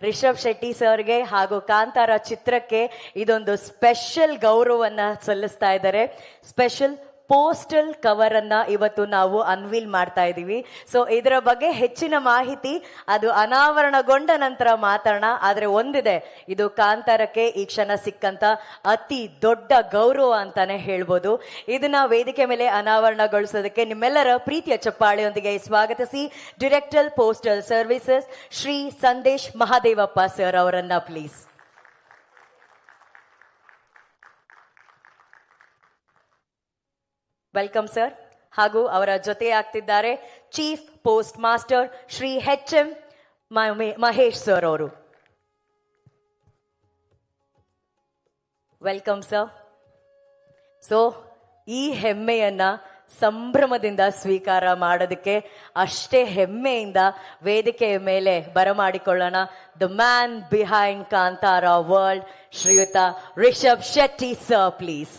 ರಿಷಬ್ ಶೆಟ್ಟಿ ಸರ್ಗೆ ಹಾಗೂ ಕಾಂತಾರ ಚಿತ್ರಕ್ಕೆ ಇದೊಂದು ಸ್ಪೆಷಲ್ ಗೌರವವನ್ನ ಸಲ್ಲಿಸ್ತಾ ಇದ್ದಾರೆ. ಸ್ಪೆಷಲ್ ಪೋಸ್ಟಲ್ ಕವರ್ ಅನ್ನ ಇವತ್ತು ನಾವು ಅನ್ವೀಲ್ ಮಾಡ್ತಾ ಇದ್ದೀವಿ. ಸೊ ಇದರ ಬಗ್ಗೆ ಹೆಚ್ಚಿನ ಮಾಹಿತಿ ಅದು ಅನಾವರಣಗೊಂಡ ನಂತರ ಮಾತಾಡೋಣ. ಆದ್ರೆ ಒಂದಿದೆ, ಇದು ಕಾಂತಾರಕ್ಕೆ ಈ ಕ್ಷಣ ಸಿಕ್ಕಂತ ಅತಿ ದೊಡ್ಡ ಗೌರವ ಅಂತಾನೆ ಹೇಳ್ಬೋದು. ಇದನ್ನ ವೇದಿಕೆ ಮೇಲೆ ಅನಾವರಣಗೊಳಿಸೋದಕ್ಕೆ ನಿಮ್ಮೆಲ್ಲರ ಪ್ರೀತಿಯ ಚಪ್ಪಾಳೆಯೊಂದಿಗೆ ಸ್ವಾಗತಿಸಿ director postal services Shri Sandesh Mahadevappa sir ಅವರನ್ನ ಪ್ಲೀಸ್. Welcome sir. ಹಾಗೂ ಅವರ ಜೊತೆ ಆಗ್ತಿದ್ದಾರೆ chief post master Shri HM Mahesh sir ಅವರು. Welcome sir. ಸೊ ಈ ಹೆಮ್ಮೆಯನ್ನ ಸಂಭ್ರಮದಿಂದ ಸ್ವೀಕಾರ ಮಾಡೋದಕ್ಕೆ ಅಷ್ಟೇ ಹೆಮ್ಮೆಯಿಂದ ವೇದಿಕೆಯ ಮೇಲೆ ಬರಮಾಡಿಕೊಳ್ಳೋಣ the man behind Kantara world, ಶ್ರೀಯುತ Rishab Shetty sir please.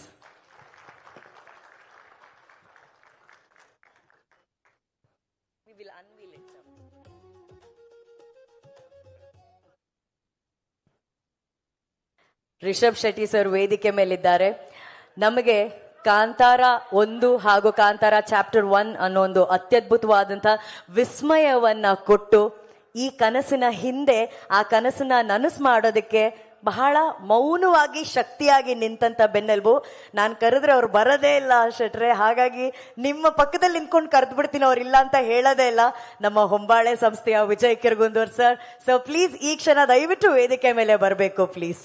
Rishab Shetty sir ವೇದಿಕೆ ಮೇಲಿದ್ದಾರೆ. ನಮಗೆ ಕಾಂತಾರ 1 ಹಾಗೂ ಕಾಂತಾರ ಚಾಪ್ಟರ್ 1 ಅನ್ನೋ ಒಂದು ಅತ್ಯದ್ಭುತವಾದಂತಹ ವಿಸ್ಮಯವನ್ನ ಕೊಟ್ಟು ಈ ಕನಸಿನ ಹಿಂದೆ ಆ ಕನಸನ್ನ ನನಸು ಮಾಡೋದಕ್ಕೆ ಬಹಳ ಮೌನವಾಗಿ ಶಕ್ತಿಯಾಗಿ ನಿಂತಂತ ಬೆನ್ನೆಲುಬು. ನಾನು ಕರೆದ್ರೆ ಅವ್ರು ಬರೋದೇ ಇಲ್ಲ ಶೆಟ್ರೆ, ಹಾಗಾಗಿ ನಿಮ್ಮ ಪಕ್ಕದಲ್ಲಿ ನಿಂತ್ಕೊಂಡು ಕರೆದು ಬಿಡ್ತೀನಿ, ಅವ್ರು ಇಲ್ಲ ಅಂತ ಹೇಳೋದೇ ಇಲ್ಲ. ನಮ್ಮ ಹೊಂಬಾಳೆ ಸಂಸ್ಥೆಯ Vijay Kirgandur sir. So please ಈ ಕ್ಷಣ ದಯವಿಟ್ಟು ವೇದಿಕೆ ಮೇಲೆ ಬರಬೇಕು ಪ್ಲೀಸ್.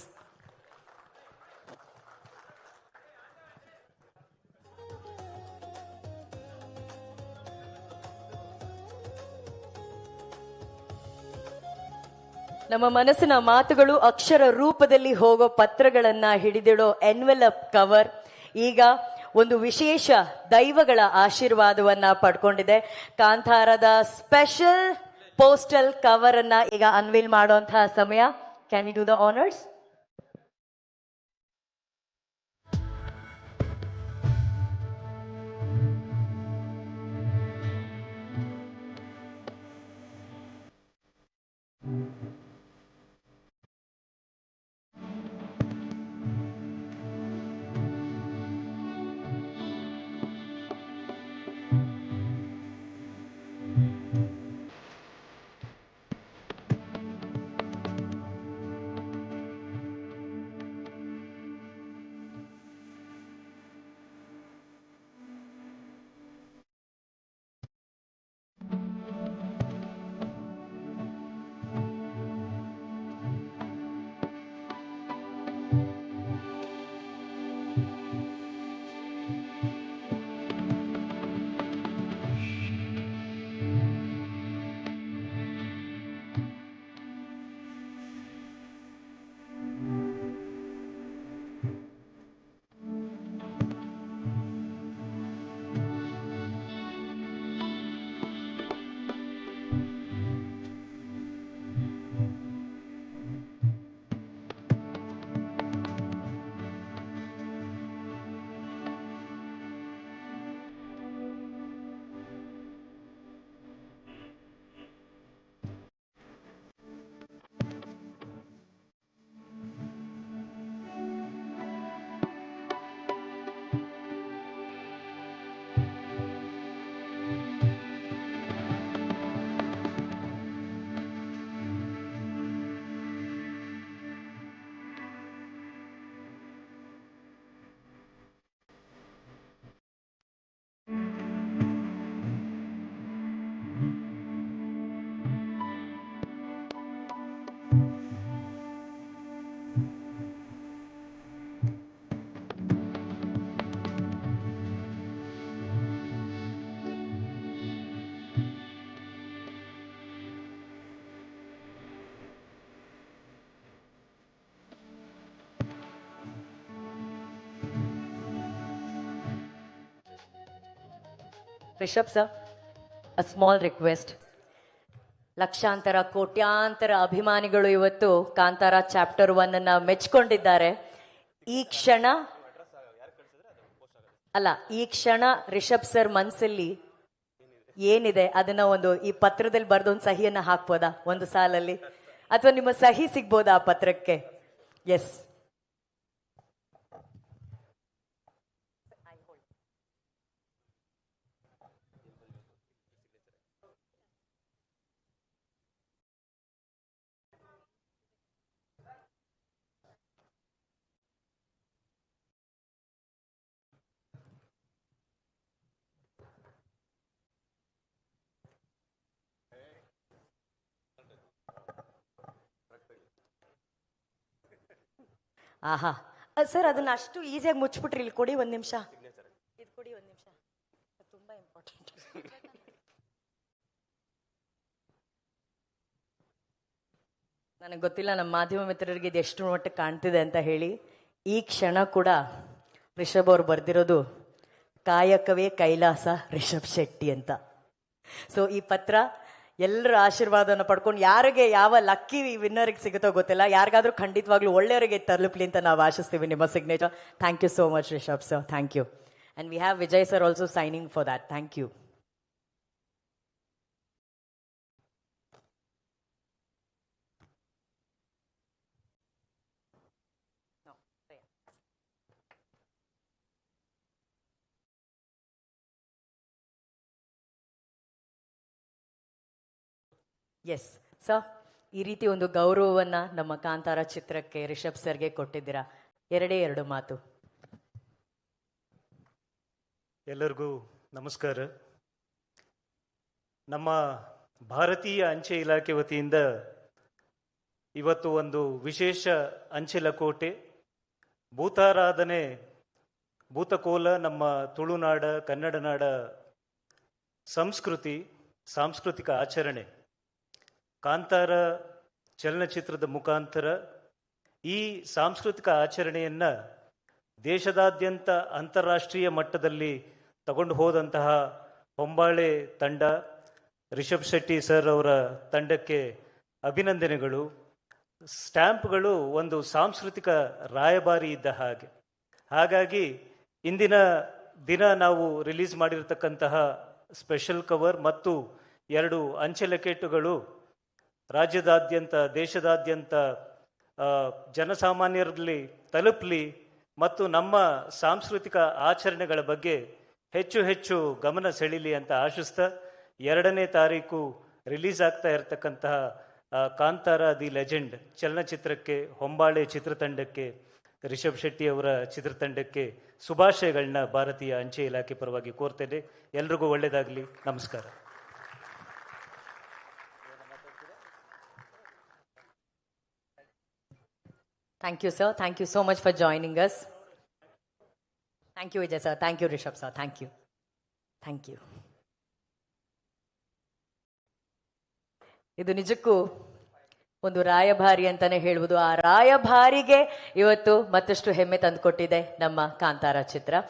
ನಮ್ಮ ಮನಸ್ಸಿನ ಮಾತುಗಳು ಅಕ್ಷರ ರೂಪದಲ್ಲಿ ಹೋಗೋ ಪತ್ರಗಳನ್ನ ಹಿಡಿದಿಡೋ ಎನ್ವೆಲಪ್ ಕವರ್ ಈಗ ಒಂದು ವಿಶೇಷ ದೈವಗಳ ಆಶೀರ್ವಾದವನ್ನ ಪಡ್ಕೊಂಡಿದೆ. ಕಾಂತಾರದ ಸ್ಪೆಷಲ್ ಪೋಸ್ಟಲ್ ಕವರ್ ಅನ್ನ ಈಗ ಅನ್ವೀಲ್ ಮಾಡುವಂತಹ ಸಮಯ. Can we do the honours? Rishab sir, a small request. ಲಕ್ಷಾಂತರ ಕೋಟ್ಯಾಂತರ ಅಭಿಮಾನಿಗಳು ಇವತ್ತು ಕಾಂತಾರ ಚಾಪ್ಟರ್ 1 ಅನ್ನ ಮೆಚ್ಕೊಂಡಿದ್ದಾರೆ. ಈ ಕ್ಷಣ ರಿಷಬ್ ಸರ್ ಮನಸ್ಸಲ್ಲಿ ಏನಿದೆ ಅದನ್ನ ಈ ಪತ್ರದಲ್ಲಿ ಬರೆದೊಂದು ಸಹಿಯನ್ನ ಹಾಕ್ಬೋದಾ ಒಂದು ಸಾಲಲ್ಲಿ? ಅಥವಾ ನಿಮ್ಮ ಸಹಿ ಸಿಗ್ಬೋದಾ ಆ ಪತ್ರಕ್ಕೆ? ಎಸ್. ಆಹಾ ಸರ್, ಅದನ್ನ ಅಷ್ಟು ಈಸಿಯಾಗಿ ಮುಚ್ಚಿಬಿಟ್ರಿ. ಇಲ್ಲಿ ಕೊಡಿ ಒಂದ್ ನಿಮಿಷ, ಇದು ಕೊಡಿ ಒಂದ್ ನಿಮಿಷ, ತುಂಬಾ ಇಂಪಾರ್ಟೆಂಟ್. ನನಗೆ ಗೊತ್ತಿಲ್ಲ ನಮ್ಮ ಮಾಧ್ಯಮ ಮಿತ್ರರಿಗೆ ಇದು ಎಷ್ಟು ಮಟ್ಟಿಗೆ ಕಾಣ್ತಿದೆ ಅಂತ ಹೇಳಿ. ಈ ಕ್ಷಣ ಕೂಡ ರಿಷಬ್ ಅವ್ರು ಬರ್ದಿರೋದು ಕಾಯಕವೇ ಕೈಲಾಸ ರಿಷಬ್ ಶೆಟ್ಟಿ ಅಂತ. ಸೊ ಈ ಪತ್ರ ಎಲ್ಲರ ಆಶೀರ್ವಾದನ ಪಡ್ಕೊಂಡು ಯಾರಿಗೆ ಯಾವ ಲಕ್ಕಿ ವಿನ್ನರ್ಗೆ ಸಿಗುತ್ತೋ ಗೊತ್ತಿಲ್ಲ, ಯಾರಿಗಾದ್ರೂ ಖಂಡಿತವಾಗ್ಲೂ ಒಳ್ಳೆಯವರಿಗೆ ತಲುಪಲಿ ಅಂತ ನಾವು ಆಶಿಸ್ತೀವಿ ನಿಮ್ಮ signature. Thank you so much Rishab sir, thank you. And we have Vijay sir also signing for that. Thank you. Yes sir, ಈ ರೀತಿ ಒಂದು ಗೌರವವನ್ನ ನಮ್ಮ ಕಾಂತಾರ ಚಿತ್ರಕ್ಕೆ ರಿಷಬ್ ಸರ್ಗೆ ಕೊಟ್ಟಿದ್ದೀರಾ. ಎರಡೇ ಎರಡು ಮಾತು. ಎಲ್ಲರಿಗೂ ನಮಸ್ಕಾರ. ನಮ್ಮ ಭಾರತೀಯ ಅಂಚೆ ಇಲಾಖೆ ವತಿಯಿಂದ ಇವತ್ತು ಒಂದು ವಿಶೇಷ ಅಂಚೆ ಲಕೋಟೆ ಭೂತಾರಾಧನೆ ಭೂತಕೋಲ, ನಮ್ಮ ತುಳುನಾಡ ಕನ್ನಡ ನಾಡ ಸಾಂಸ್ಕೃತಿಕ ಆಚರಣೆ ಕಾಂತಾರ ಚಲನಚಿತ್ರದ ಮುಖಾಂತರ ಈ ಸಾಂಸ್ಕೃತಿಕ ಆಚರಣೆಯನ್ನು ದೇಶದಾದ್ಯಂತ ಅಂತಾರಾಷ್ಟ್ರೀಯ ಮಟ್ಟದಲ್ಲಿ ತಗೊಂಡು ಹೋದಂತಹ ಹೊಂಬಾಳೆ ತಂಡ, ರಿಷಬ್ ಶೆಟ್ಟಿ ಸರ್ ಅವರ ತಂಡಕ್ಕೆ ಅಭಿನಂದನೆಗಳು. ಸ್ಟ್ಯಾಂಪ್ಗಳು ಒಂದು ಸಾಂಸ್ಕೃತಿಕ ರಾಯಭಾರಿ ಇದ್ದ ಹಾಗೆ. ಹಾಗಾಗಿ ಇಂದಿನ ದಿನ ನಾವು ರಿಲೀಸ್ ಮಾಡಿರ್ತಕ್ಕಂತಹ ಸ್ಪೆಷಲ್ ಕವರ್ ಮತ್ತು 2 ಅಂಚೆ ಲಕೇಟುಗಳು ರಾಜ್ಯದಾದ್ಯಂತ ದೇಶದಾದ್ಯಂತ ಜನಸಾಮಾನ್ಯರಲ್ಲಿ ತಲುಪಲಿ ಮತ್ತು ನಮ್ಮ ಸಾಂಸ್ಕೃತಿಕ ಆಚರಣೆಗಳ ಬಗ್ಗೆ ಹೆಚ್ಚು ಹೆಚ್ಚು ಗಮನ ಸೆಳೀಲಿ ಅಂತ ಆಶಿಸ್ತಾ, 2ನೇ ತಾರೀಕು ರಿಲೀಸ್ ಆಗ್ತಾ ಇರತಕ್ಕಂತಹ ಕಾಂತಾರ ದಿ ಲೆಜೆಂಡ್ ಚಲನಚಿತ್ರಕ್ಕೆ, ಹೊಂಬಾಳೆ ಚಿತ್ರತಂಡಕ್ಕೆ, ರಿಷಬ್ ಶೆಟ್ಟಿ ಅವರ ಚಿತ್ರತಂಡಕ್ಕೆ ಶುಭಾಶಯಗಳನ್ನ ಭಾರತೀಯ ಅಂಚೆ ಇಲಾಖೆ ಪರವಾಗಿ ಕೋರ್ತೇನೆ. ಎಲ್ರಿಗೂ ಒಳ್ಳೆಯದಾಗಲಿ. ನಮಸ್ಕಾರ. Thank you, sir. Thank you so much for joining us. Thank you, Vijay sir. Thank you, Rishabh sir. Thank you. Thank you. ಇದು ನಿಜಕ್ಕೂ ಒಂದು ರಾಯಭಾರಿ ಅಂತಾನೆ ಹೇಳ್ಬೋದು. ಆ ರಾಯಭಾರಿಗೆ ಇವತ್ತು ಮತ್ತಷ್ಟು ಹೆಮ್ಮೆ ತಂದುಕೊಟ್ಟಿದೆ ನಮ್ಮ ಕಾಂತಾರ ಚಿತ್ರ.